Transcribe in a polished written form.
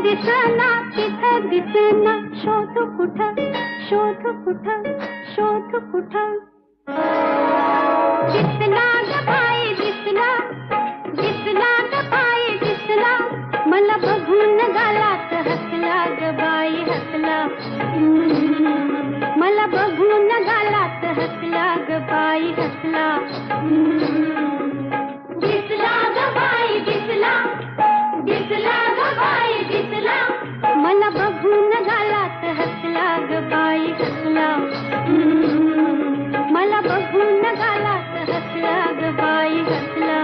दिसना तिथं दिसना शोध कुठं शोध कुठं शोध कुठं दिसला ग बाई दिसला दिसला ग बाई दिसला मला बघून गालात हसला ग बाई हसला मला बघून गालात हसला ग बाई हसला दिसला ग बाई दिसला दिसला ग बाई दिसला मला बघून गालात हसला ग बाई हसला मला बघून गालात हसला ग बाई हसला